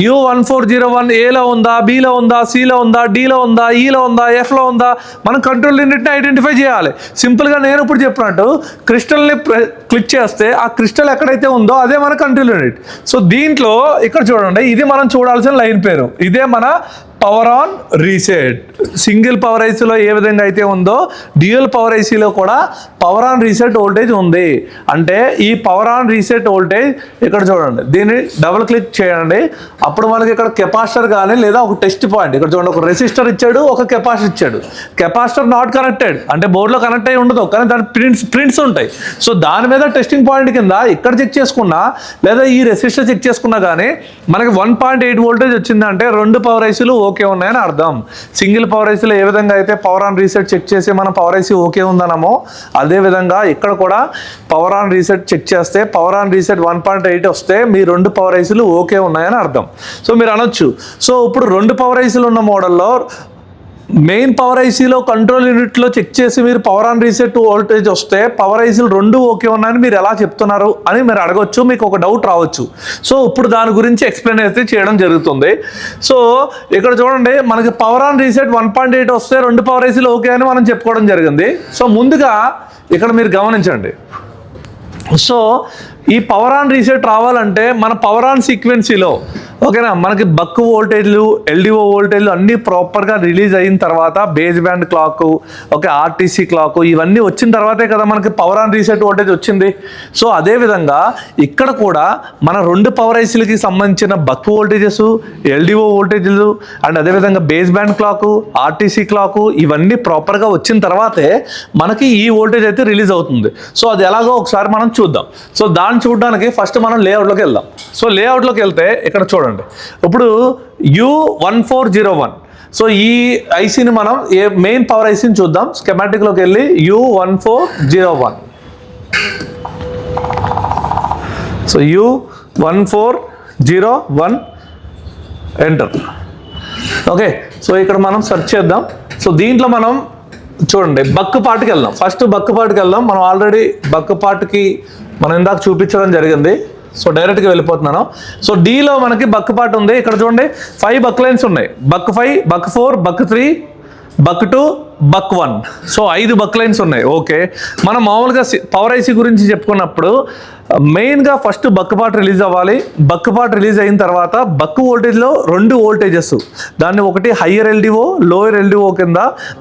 U1401 ఏలో ఉందా, బీలో ఉందా, సిలో ఉందా, డీలో ఉందా, ఈలో ఉందా, ఎఫ్లో ఉందా, మనం కంట్రోల్ యూనిట్ని ఐడెంటిఫై చేయాలి. సింపుల్గా నేను ఇప్పుడు చెప్పినట్టు క్రిస్టల్ని క్లిక్ చేస్తే ఆ క్రిస్టల్ ఎక్కడైతే ఉందో అదే మన కంట్రోల్ యూనిట్. సో దీంట్లో ఇక్కడ చూడండి, ఇది మనం చూడాల్సిన లైన్ పేరు, ఇదే మన power on reset. Single power ఐసీలో ఏ విధంగా అయితే ఉందో డ్యూయల్ పవర్ ఐసీలో కూడా పవర్ ఆన్ రీసెట్ వోల్టేజ్ ఉంది. అంటే ఈ పవర్ ఆన్ రీసెట్ వోల్టేజ్ ఇక్కడ చూడండి, దీన్ని డబుల్ క్లిక్ చేయండి. అప్పుడు మనకి ఇక్కడ కెపాసిటర్ కానీ లేదా ఒక టెస్ట్ పాయింట్ ఇక్కడ చూడండి, ఒక రెసిస్టర్ ఇచ్చాడు, ఒక కెపాసిటర్ ఇచ్చాడు. కెపాసిటర్ నాట్ కనెక్టెడ్ అంటే బోర్డులో కనెక్ట్ అయ్యి ఉండదు, కానీ దాని ప్రింట్స్ ఉంటాయి. సో దాని మీద టెస్టింగ్ పాయింట్ కింద ఇక్కడ చెక్ చేసుకున్నా లేదా ఈ రెసిస్టర్ చెక్ చేసుకున్నా కానీ మనకి 1.8 వోల్టేజ్ వచ్చిందంటే 2 పవర్ ఐసీలు ఓకే ఉన్నాయని అర్థం. సింగిల్ పవర్ ఐసీలో ఏ విధంగా అయితే పవర్ ఆన్ రీసెట్ చెక్ చేసి మనం పవర్ ఐసీ ఓకే ఉందన్నామో అదే విధంగా ఇక్కడ కూడా పవర్ ఆన్ రీసెట్ చెక్ చేస్తే పవర్ ఆన్ రీసెట్ 1.8 వస్తే మీ 2 పవర్ ఐసీలు ఓకే ఉన్నాయని అర్థం. సో మీరు అనొచ్చు, సో ఇప్పుడు 2 పవర్ ఐసీలు ఉన్న మోడల్లో మెయిన్ పవర్ ఐసీలో కంట్రోల్ యూనిట్లో చెక్ చేసి మీరు పవర్ ఆన్ రీసెట్ వోల్టేజ్ వస్తే పవర్ ఐసీలు 2 ఓకే ఉన్నాయని మీరు ఎలా చెప్తున్నారు అని మీరు అడగొచ్చు, మీకు ఒక డౌట్ రావచ్చు. సో ఇప్పుడు దాని గురించి ఎక్స్ప్లెయిన్ అయితే చేయడం జరుగుతుంది. సో ఇక్కడ చూడండి, మనకి పవర్ ఆన్ రీసెట్ 1.8 వస్తే 2 పవర్ ఐసీలు ఓకే అని మనం చెప్పుకోవడం జరిగింది. సో ముందుగా ఇక్కడ మీరు గమనించండి, సో ఈ పవర్ ఆన్ రీసెట్ రావాలంటే మన పవర్ ఆన్ సీక్వెన్సీలో ఓకేనా మనకి బక్ వోల్టేజ్లు, ఎల్డిఓ వోల్టేజ్లు అన్నీ ప్రాపర్గా రిలీజ్ అయిన తర్వాత base band clock, okay RTC clock ఇవన్నీ వచ్చిన తర్వాతే కదా మనకి పవర్ ఆన్ రీసెట్ వోల్టేజ్ వచ్చింది. సో అదేవిధంగా ఇక్కడ కూడా మన 2 పవర్ ఐసీలకి సంబంధించిన బక్ వోల్టేజెస్, ఎల్డిఓ వోల్టేజ్లు అండ్ అదేవిధంగా base band clock, RTC clock ఇవన్నీ ప్రాపర్గా వచ్చిన తర్వాతే మనకి ఈ వోల్టేజ్ అయితే రిలీజ్ అవుతుంది. సో అది ఎలాగో ఒకసారి మనం చూద్దాం. సో దాన్ని చూడడానికి ఫస్ట్ మనం లేఅవుట్లోకి వెళ్దాం. సో లేఅవుట్లోకి వెళ్తే ఇక్కడ చూడండి, ఇప్పుడు U1401 సో ఈ ఐసీని మనం మెయిన్ పవర్ ఐసీని చూద్దాం. స్కెమాటిక్లోకి వెళ్ళి U1401 so U1401 enter. Okay, so ఇక్కడ మనం సెర్చ్ చేద్దాం. సో దీంట్లో మనం చూడండి బక్ పార్ట్కి వెళ్దాం. ఫస్ట్ బక్ పార్ట్కి వెళ్దాం. మనం ఆల్రెడీ బక్ పార్ట్కి మనం ఇందాక చూపించడం జరిగింది. సో డైరెక్ట్గా వెళ్ళిపోతున్నాను. సో డీలో మనకి బక్ పార్ట్ ఉంది. ఇక్కడ చూడండి 5 బక్ లైన్స్ ఉన్నాయి. బక్ 5, బక్ 4, బక్ 3, బక్ 2, బక్ 1. సో 5 బక్ లైన్స్ ఉన్నాయి. ఓకే, మనం మామూలుగా పవర్ ఐసీ గురించి చెప్పుకున్నప్పుడు మెయిన్గా ఫస్ట్ బక్ పార్ట్ రిలీజ్ అవ్వాలి. బక్ పార్ట్ రిలీజ్ అయిన తర్వాత బక్ వోల్టేజ్లో 2 వోల్టేజెస్, దాన్ని ఒకటి హయ్యర్ ఎల్డిఓ, లోయర్ ఎల్డిఓ కింద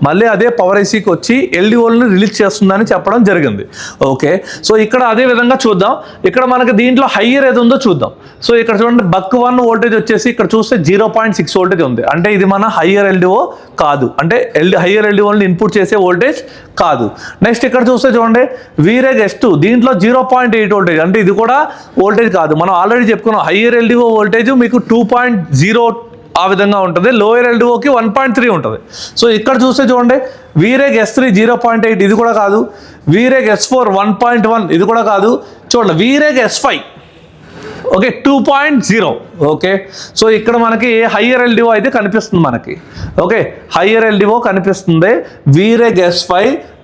మళ్ళీ అదే పవర్ ఐసీకి వచ్చి ఎల్డిఓలను రిలీజ్ చేస్తుందని చెప్పడం జరిగింది. ఓకే, సో ఇక్కడ అదే విధంగా చూద్దాం. ఇక్కడ మనకి దీంట్లో హయ్యర్ ఏది ఉందో చూద్దాం. సో ఇక్కడ చూడండి బక్ 1 వోల్టేజ్ వచ్చేసి ఇక్కడ చూస్తే 0.6 వోల్టేజ్ ఉంది. అంటే ఇది మన హయ్యర్ ఎల్డిఓ కాదు, అంటే హయ్యర్ ఎల్డిఓని ఇన్పుట్ చేసే వోల్టేజ్ కాదు. నెక్స్ట్ ఇక్కడ చూస్తే చూడండి వీరేగ్ S2, దీంట్లో 0.8 వోల్టేజ్, అంటే ఇది కూడా వోల్టేజ్ కాదు. మనం ఆల్రెడీ చెప్పుకున్నాం హయ్యర్ ఎల్డిఓ వోల్టేజ్ మీకు 2.0 ఆ విధంగా ఉంటుంది, లోయర్ ఎల్డిఓకి 1.3 ఉంటుంది. సో ఇక్కడ చూస్తే చూడండి వీరేగ్ S3 0.8, ఇది కూడా కాదు. వీరేగ్ S4 1.1, ఇది కూడా కాదు. చూడండి వీరేగ్ S5 ఓకే 2.0. ఓకే, సో ఇక్కడ మనకి హయ్యర్ ఎల్డిఓ అయితే కనిపిస్తుంది మనకి. ఓకే, హయ్యర్ ఎల్డిఓ కనిపిస్తుంది. వీరేగ్ S5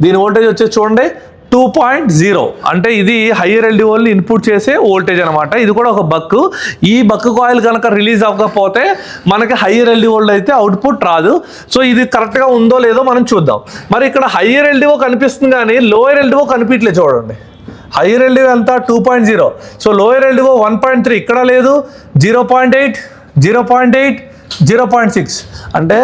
దీని వోల్టేజ్ వచ్చేసి చూడండి 2.0, అంటే ఇది హయ్యర్ ఎల్డిఓని ఇన్పుట్ చేసే వోల్టేజ్ అనమాట. ఇది కూడా ఒక బక్. ఈ బక్ కాయిల్ కనుక రిలీజ్ అవ్వకపోతే మనకి హయ్యర్ ఎల్డిఓలో అయితే అవుట్పుట్ రాదు. సో ఇది కరెక్ట్గా ఉందో లేదో మనం చూద్దాం. మరి ఇక్కడ హయ్యర్ ఎల్డిఓ కనిపిస్తుంది కానీ లోయర్ ఎల్డిఓ కనిపించలేదు. చూడండి హయ్యర్ ఎల్డిఓ ఎంత 2.0, సో లోయర్ ఎల్డిఓ 1.3, ఇక్కడ లేదు 0.8, 0.8, 0.6, అంటే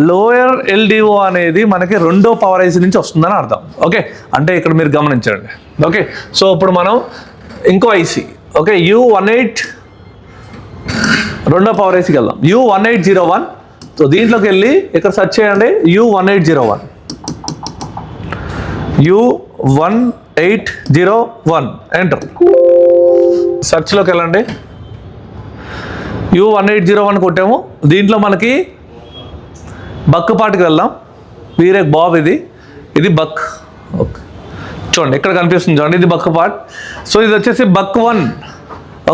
లోయర్ ఎల్డిఓ అనేది మనకి రెండో పవర్ ఐసీ నుంచి వస్తుందని అర్థం. ఓకే, అంటే ఇక్కడ మీరు గమనించండి. ఓకే, సో ఇప్పుడు మనం ఇంకో ఐసీ ఓకే U18 రెండో పవర్ ఐసీకి వెళ్దాం. U1801. సో దీంట్లోకి వెళ్ళి ఇక్కడ సెర్చ్ చేయండి U1801, U1801 ఎంటర్. సెర్చ్లోకి వెళ్ళండి. U1801 కొట్టాము. దీంట్లో మనకి బక్ పార్ట్కి వెళ్దాం. వీరేగ్ బాబ్, ఇది బక్. ఓకే, చూడండి ఇక్కడ కనిపిస్తుంది చూడండి, ఇది బక్ పార్ట్. సో ఇది వచ్చేసి బక్ 1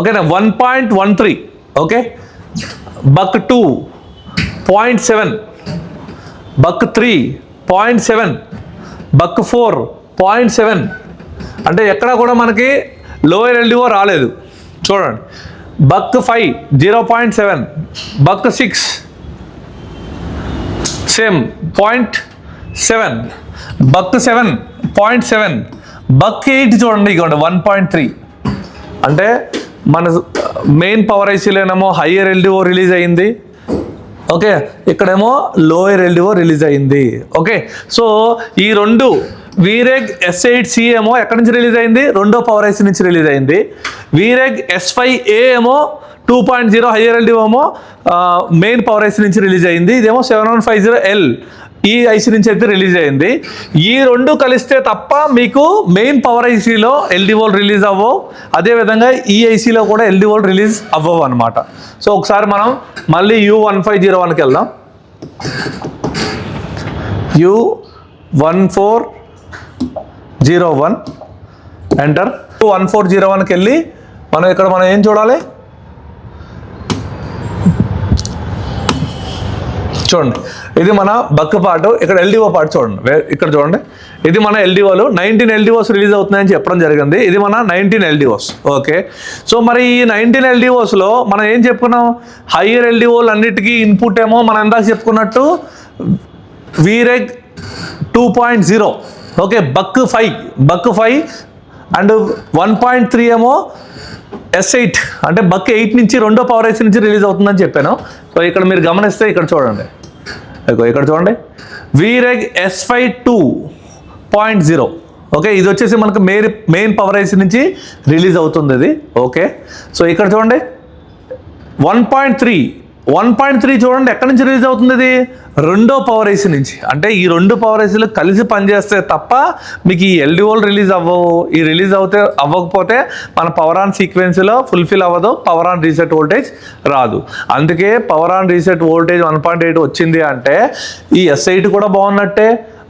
ఓకేనా 1.13. ఓకే, బక్ 2 0.7, బక్ 3 0.7, బక్ 4 0.7, అంటే ఎక్కడ కూడా మనకి లోయర్ ఎల్డిఓ రాలేదు. చూడండి బక్ 5 0.7, బక్ 6 సేమ్ 0.7, బక్ 7 0.7, బక్ 8 చూడండి ఇక 1.3. అంటే మన మెయిన్ పవర్ ఐసీలోనేమో హయ్యర్ ఎల్డిఓ రిలీజ్ అయింది. ఓకే, ఇక్కడేమో లోయర్ ఎల్డిఓ రిలీజ్ అయింది. ఓకే, సో ఈ రెండు వీరేగ్ S8C ఏమో ఎక్కడి నుంచి రిలీజ్ అయింది, రెండో పవర్ ఐసీ నుంచి రిలీజ్ అయింది. వీరేగ్ S5A ఏమో 2.0 హయ్యర్ ఎల్డిఓ ఏమో మెయిన్ పవర్ ఐసీ నుంచి రిలీజ్ అయింది. ఇదేమో 7150L ఈ ఐసీ నుంచి అయితే రిలీజ్ అయింది. ఈ రెండు కలిస్తే తప్ప మీకు మెయిన్ పవర్ ఐసీలో ఎల్డిఓలు రిలీజ్ అవ్వవు, అదేవిధంగా ఈ ఐసీలో కూడా ఎల్డిఓలు రిలీజ్ అవ్వవు అనమాట. సో ఒకసారి మనం మళ్ళీ U1501కి వెళ్దాం. U1401 enter. U1401కి వెళ్ళి మనం ఏం చూడాలి చూడండి. ఇది మన బక్ పార్ట్. ఇక్కడ ఎల్డిఓ పార్ట్ చూడండి, ఇక్కడ చూడండి ఇది మన ఎల్డిఓలు 19 ఎల్డిఓస్ రిలీజ్ అవుతున్నాయని చెప్పడం జరిగింది. ఇది మన 19 ఎల్డిఓస్. ఓకే, సో మరి ఈ 19 ఎల్డిఓస్లో మనం ఏం చెప్పుకున్నాం, హయ్యర్ ఎల్డిఓలు అన్నిటికీ ఇన్పుట్ ఏమో మనం ఎందాక చెప్పుకున్నట్టు వీరేగ్ 2.0. ఓకే, బక్ 5 అండ్ 1.3 ఏమో S8, అంటే బక్ 8 నుంచి రెండో పవర్ ఐసీ నుంచి రిలీజ్ అవుతుందని చెప్పాను. సో ఇక్కడ మీరు గమనిస్తే ఇక్కడ చూడండి, ఇక్కడ చూడండి వీరేగ్ S5 2.0. ఓకే, ఇది వచ్చేసి మనకు మెయిన్ పవర్ ఐసీ నుంచి రిలీజ్ అవుతుంది ఇది. ఓకే, సో ఇక్కడ చూడండి 1.3 చూడండి ఎక్కడి నుంచి రిలీజ్ అవుతుంది, ఇది రెండో పవర్ ఐసీ నుంచి. అంటే ఈ రెండు పవర్ ఐసీలు కలిసి పనిచేస్తే తప్ప మీకు ఈ ఎల్డిఓలు రిలీజ్ అవ్వవు. ఈ రిలీజ్ అవ్వకపోతే మన పవర్ ఆన్ సీక్వెన్స్లో ఫుల్ఫిల్ అవ్వదు, పవర్ ఆన్ రీసెట్ వోల్టేజ్ రాదు. అందుకే పవర్ ఆన్ రీసెట్ వోల్టేజ్ 1.8 వచ్చింది అంటే ఈ S8 కూడా బాగున్నట్టే.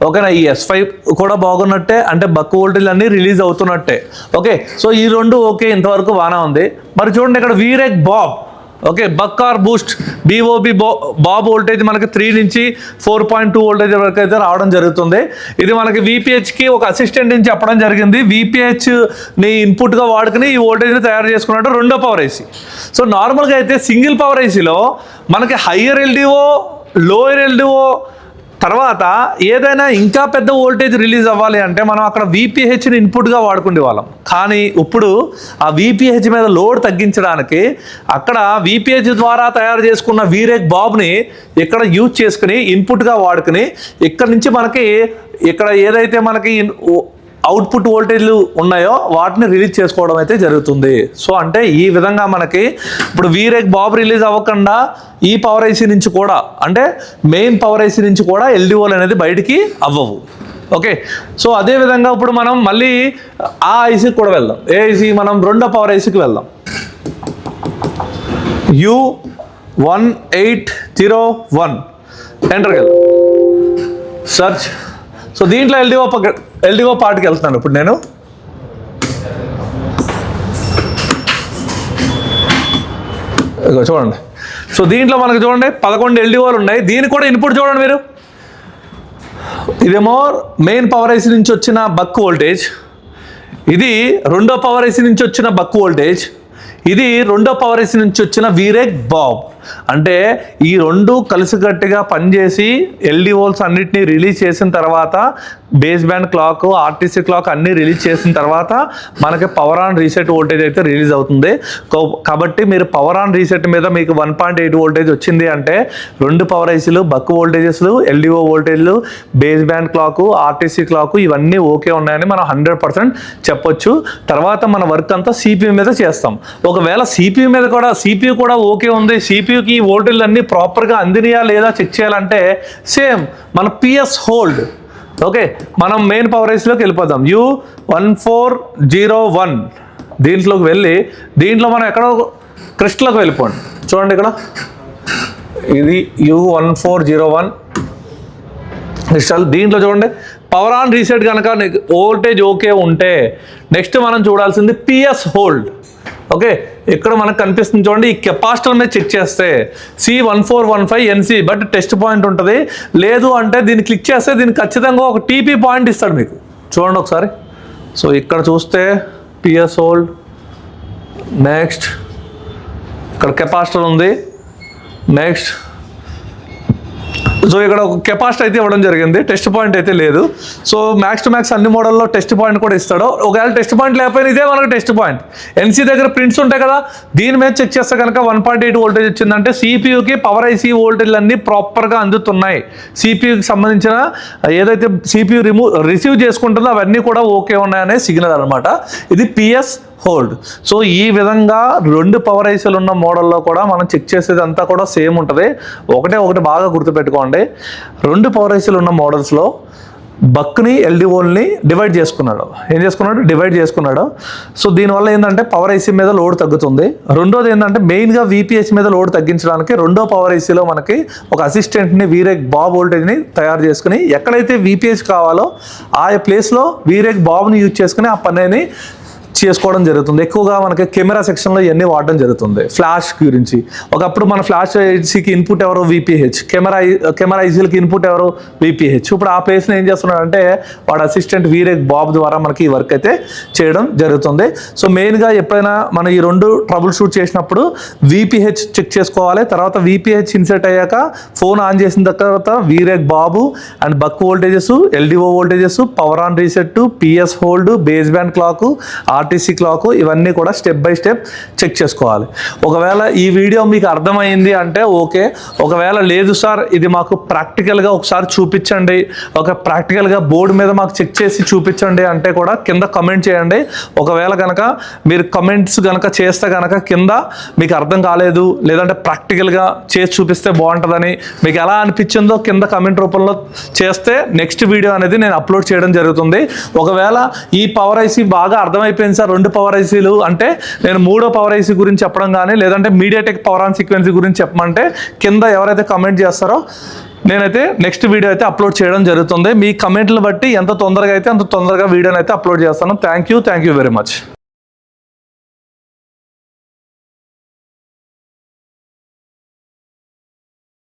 ఓకేనా, ఈ S5 కూడా బాగున్నట్టే, అంటే బక్ వోల్టేజ్ అన్నీ రిలీజ్ అవుతున్నట్టే. ఓకే, సో ఈ రెండు ఓకే, ఇంతవరకు బాగానే ఉంది. మరి చూడండి ఇక్కడ VREG BOB. Okay, buck or boost BOB BOB voltage మనకి 3 నుంచి 4.2 వోల్టేజ్ వరకు అయితే రావడం జరుగుతుంది. ఇది మనకి VPHకి ఒక అసిస్టెంట్ నుంచి చెప్పడం జరిగింది. VPHని ఇన్పుట్గా వాడుకుని ఈ వోల్టేజ్ని తయారు చేసుకున్నట్టు రెండో పవర్ ఐసీ. సో నార్మల్గా అయితే సింగిల్ పవర్ ఐసీలో మనకి హయ్యర్ LDO, లోయర్ LDO తర్వాత ఏదైనా ఇంకా పెద్ద వోల్టేజ్ రిలీజ్ అవ్వాలి అంటే మనం అక్కడ VPHని ఇన్పుట్గా వాడుకునే వాళ్ళం. కానీ ఇప్పుడు ఆ VPH మీద లోడ్ తగ్గించడానికి అక్కడ VPH ద్వారా తయారు చేసుకున్న VREC బాబ్ని ఇక్కడ యూజ్ చేసుకుని ఇన్పుట్గా వాడుకుని ఇక్కడ నుంచి మనకి ఇక్కడ ఏదైతే మనకి అవుట్పుట్ వోల్టేజ్లు ఉన్నాయో వాటిని రిలీజ్ చేసుకోవడం అయితే జరుగుతుంది. సో అంటే ఈ విధంగా మనకి ఇప్పుడు VREC బాబ్ రిలీజ్ అవ్వకుండా ఈ పవర్ ఐసీ నుంచి కూడా అంటే మెయిన్ పవర్ ఐసీ నుంచి కూడా LDOలు అనేది బయటికి అవ్వవు. ఓకే, సో అదేవిధంగా ఇప్పుడు మనం మళ్ళీ ఆ ఐసీకి కూడా వెళ్దాం. ఏ ఐసీ? మనం రెండో పవర్ ఐసీకి వెళ్దాం. U1801 ఎంటర్కి వెళ్దాం, సర్చ్. సో దీంట్లో LDO పార్ట్కి వెళ్తున్నాను ఇప్పుడు నేను. చూడండి, సో దీంట్లో మనకు చూడండి 11 LDOలు ఉన్నాయి. దీనికి కూడా ఇన్పుట్ చూడండి మీరు. ఇదేమో మెయిన్ పవర్ ఐసీ నుంచి వచ్చిన బక్ వోల్టేజ్, ఇది రెండో పవర్ ఐసీ నుంచి వచ్చిన బక్ వోల్టేజ్, ఇది రెండో పవర్ ఐసీ నుంచి వచ్చిన VREC బాబ్. అంటే ఈ రెండు కలిసికట్టుగా పనిచేసి LDOస్ అన్నిటినీ రిలీజ్ చేసిన తర్వాత base band clock, RTC clock అన్నీ రిలీజ్ చేసిన తర్వాత మనకి పవర్ ఆన్ రీసెట్ వోల్టేజ్ అయితే రిలీజ్ అవుతుంది. కాబట్టి మీరు పవర్ ఆన్ రీసెట్ మీద మీకు 1.8 వోల్టేజ్ వచ్చింది అంటే రెండు పవర్ ఐసీలు, బక్ వోల్టేజెస్లు, LDO వోల్టేజ్లు, base band clock, RTC clock ఇవన్నీ ఓకే ఉన్నాయని మనం 100% చెప్పొచ్చు. తర్వాత మన వర్క్ అంతా CPU మీద చేస్తాం. ఒకవేళ CPU మీద కూడా CPU కూడా ఓకే ఉంది, CPUకి వోల్టేజ్లు అన్నీ ప్రాపర్గా అందినయా లేదా చెక్ చేయాలంటే సేమ్ మన PS హోల్డ్. ఓకే, మనం మెయిన్ పవర్ ఐసీలోకి వెళ్ళిపోదాం. U1401 దీంట్లోకి వెళ్ళి దీంట్లో మనం ఎక్కడో క్రిస్టల్లోకి వెళ్ళిపోండి. చూడండి ఇక్కడ ఇది U1401 క్రిస్టల్. దీంట్లో చూడండి పవర్ ఆన్ రీసెట్ కనుక వోల్టేజ్ ఓకే ఉంటే నెక్స్ట్ మనం చూడాల్సింది PS హోల్డ్. ఓకే, ఇక్కడ మనకు కనిపిస్తుంది చూడండి, ఈ కెపాసిటర్ మీద చెక్ చేస్తే C1415NC బట్ టెస్ట్ పాయింట్ ఉంటుంది. లేదు అంటే దీన్ని క్లిక్ చేస్తే దీనికి ఖచ్చితంగా ఒక TP పాయింట్ ఇస్తాడు మీకు. చూడండి ఒకసారి. సో ఇక్కడ చూస్తే PS హోల్డ్, నెక్స్ట్ ఇక్కడ కెపాసిటర్ ఉంది, నెక్స్ట్ సో ఇక్కడ ఒక కెపాసిటీ అయితే ఇవ్వడం జరిగింది, టెస్ట్ పాయింట్ అయితే లేదు. సో మ్యాక్స్ టు మ్యాక్స్ అన్ని మోడల్లో టెస్ట్ పాయింట్ కూడా ఇస్తాడు. ఒకవేళ టెస్ట్ పాయింట్ లేకపోయినా ఇదే మనకు టెస్ట్ పాయింట్. NC దగ్గర ప్రింట్స్ ఉంటాయి కదా, దీని మీద చెక్ చేస్తే కనుక 1.8 వోల్టేజ్ వచ్చిందంటే CPUకి పవర్ ఐసీ వోల్టేజ్లు అన్నీ ప్రాపర్గా అందుతున్నాయి. CPUకి సంబంధించిన ఏదైతే CPU రిసీవ్ చేసుకుంటుందో అవన్నీ కూడా ఓకే ఉన్నాయనే సిగ్నల్ అనమాట. ఇది PS హోల్డ్. సో ఈ విధంగా రెండు పవర్ ఐసీలు ఉన్న మోడల్లో కూడా మనం చెక్ చేసేది అంతా కూడా సేమ్ ఉంటుంది. ఒకటి బాగా గుర్తుపెట్టుకోండి, రెండు పవర్ ఐసీలు ఉన్న మోడల్స్లో బక్ని LDOల్ని డివైడ్ చేసుకున్నాడు. డివైడ్ చేసుకున్నాడు. సో దీనివల్ల ఏంటంటే పవర్ ఐసీ మీద లోడ్ తగ్గుతుంది. రెండోది ఏంటంటే మెయిన్గా VPH మీద లోడ్ తగ్గించడానికి రెండో పవర్ ఐసీలో మనకి ఒక అసిస్టెంట్ని VREC బాబ్ వోల్టేజ్ని తయారు చేసుకుని ఎక్కడైతే VPH కావాలో ఆ ప్లేస్లో VREC బాబ్ని యూజ్ చేసుకుని ఆ పనిని చేసుకోవడం జరుగుతుంది. ఎక్కువగా మనకి కెమెరా సెక్షన్లో ఇవన్నీ వాడడం జరుగుతుంది. ఫ్లాష్ గురించి ఒకప్పుడు మన ఫ్లాష్ ఐసీకి ఇన్పుట్ ఎవరు VPH, కెమెరా ఐసీలకి ఇన్పుట్ ఎవరు VPH. ఇప్పుడు ఆ ప్లేస్ని ఏం చేస్తున్నాడంటే వాడు అసిస్టెంట్ VREC బాబ్ ద్వారా మనకి ఈ వర్క్ అయితే చేయడం జరుగుతుంది. సో మెయిన్గా ఎప్పుడైనా మనం ఈ రెండు ట్రబుల్ షూట్ చేసినప్పుడు VPH చెక్ చేసుకోవాలి. తర్వాత VPH ఇన్సెట్ అయ్యాక ఫోన్ ఆన్ చేసిన తర్వాత VREC BOB and buck voltages, LDO voltages, power on reset, PS hold, base band clock, RTC clock ఇవన్నీ కూడా స్టెప్ బై స్టెప్ చెక్ చేసుకోవాలి. ఒకవేళ ఈ వీడియో మీకు అర్థమైంది అంటే ఓకే, ఒకవేళ లేదు సార్ ఇది మాకు ప్రాక్టికల్గా ఒకసారి చూపించండి, ఒక ప్రాక్టికల్గా బోర్డు మీద మాకు చెక్ చేసి చూపించండి అంటే కూడా కింద కమెంట్ చేయండి. ఒకవేళ కనుక మీరు కమెంట్స్ కనుక చేస్తే కనుక కింద మీకు అర్థం కాలేదు లేదంటే ప్రాక్టికల్గా చేసి చూపిస్తే బాగుంటుందని మీకు ఎలా అనిపించిందో కింద కమెంట్ రూపంలో చేస్తే నెక్స్ట్ వీడియో అనేది నేను అప్లోడ్ చేయడం జరుగుతుంది. ఒకవేళ ఈ పవర్ ఐసీ బాగా అర్థమైపోయింది సార్ రెండు పవర్ ఐసీలు అంటే నేను మూడో పవర్ ఐసీ గురించి చెప్పడం కానీ లేదంటే మీడియాటెక్ పవర్ ఆన్ సీక్వెన్సీ గురించి చెప్పమంటే కింద ఎవరైతే కమెంట్ చేస్తారో నేనైతే నెక్స్ట్ వీడియో అయితే అప్లోడ్ చేయడం జరుగుతుంది. మీ కమెంట్లు బట్టి ఎంత తొందరగా అయితే అంత తొందరగా వీడియోని అయితే అప్లోడ్ చేస్తాను. Thank you very much.